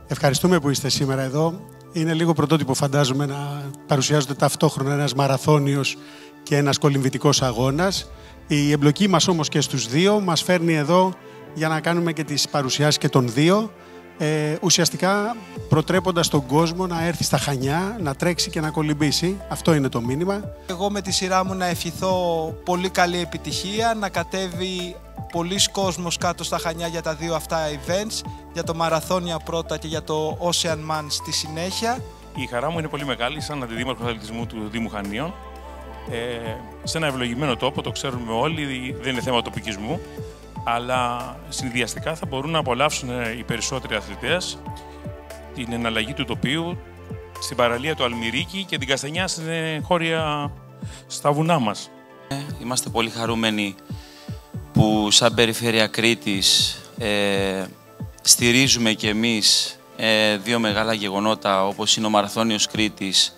Ευχαριστούμε που είστε σήμερα εδώ. Είναι λίγο πρωτότυπο, φαντάζομαι, να παρουσιάζονται ταυτόχρονα ένας μαραθώνιος και ένας κολυμβητικός αγώνας. Η εμπλοκή μας όμως και στους δύο μας φέρνει εδώ για να κάνουμε και τις παρουσιάσεις και των δύο. Ουσιαστικά προτρέποντας τον κόσμο να έρθει στα Χανιά, να τρέξει και να κολυμπήσει. Αυτό είναι το μήνυμα. Εγώ με τη σειρά μου να ευχηθώ πολύ καλή επιτυχία, να κατέβει πολλής κόσμος κάτω στα Χανιά για τα δύο αυτά events, για το Μαραθώνια πρώτα και για το Ocean Man στη συνέχεια. Η χαρά μου είναι πολύ μεγάλη σαν αντιδήμαρχος αθλητισμού του Δήμου Χανίων. Σε ένα ευλογημένο τόπο, το ξέρουμε όλοι, δεν είναι θέμα τοπικισμού, αλλά συνδυαστικά θα μπορούν να απολαύσουν οι περισσότεροι αθλητές την εναλλαγή του τοπίου στην παραλία του Αλμυρίκη και την καστανιά στην χώρια στα βουνά μας. Είμαστε πολύ χαρούμενοι που σαν Περιφέρεια Κρήτης στηρίζουμε και εμείς δύο μεγάλα γεγονότα όπως είναι ο Μαραθώνιος Κρήτης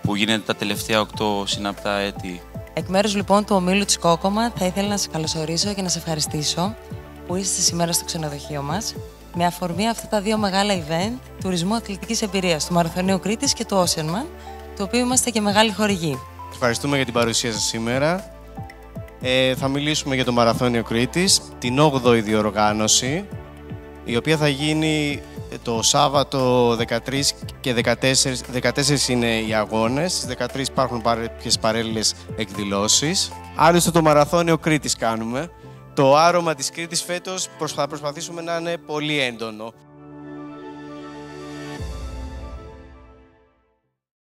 που γίνεται τα τελευταία 8 συναπτά έτη. Εκ μέρους λοιπόν του ομίλου της Κόκομα θα ήθελα να σας καλωσορίσω και να σας ευχαριστήσω που είστε σήμερα στο ξενοδοχείο μας με αφορμή αυτά τα δύο μεγάλα event τουρισμού αθλητικής εμπειρίας, του Μαραθωνίου Κρήτης και του Ocean Man, του οποίου είμαστε και μεγάλοι χορηγοί. Ευχαριστούμε για την παρουσία σας σήμερα. Θα μιλήσουμε για το Μαραθώνιο Κρήτης, την 8η διοργάνωση, η οποία θα γίνει το Σάββατο 13 και 14 είναι οι αγώνες, στις 13 υπάρχουν κάποιες παράλληλες εκδηλώσεις. Άλλωστε το Μαραθώνιο Κρήτης κάνουμε. Το άρωμα της Κρήτης φέτος θα προσπαθήσουμε να είναι πολύ έντονο.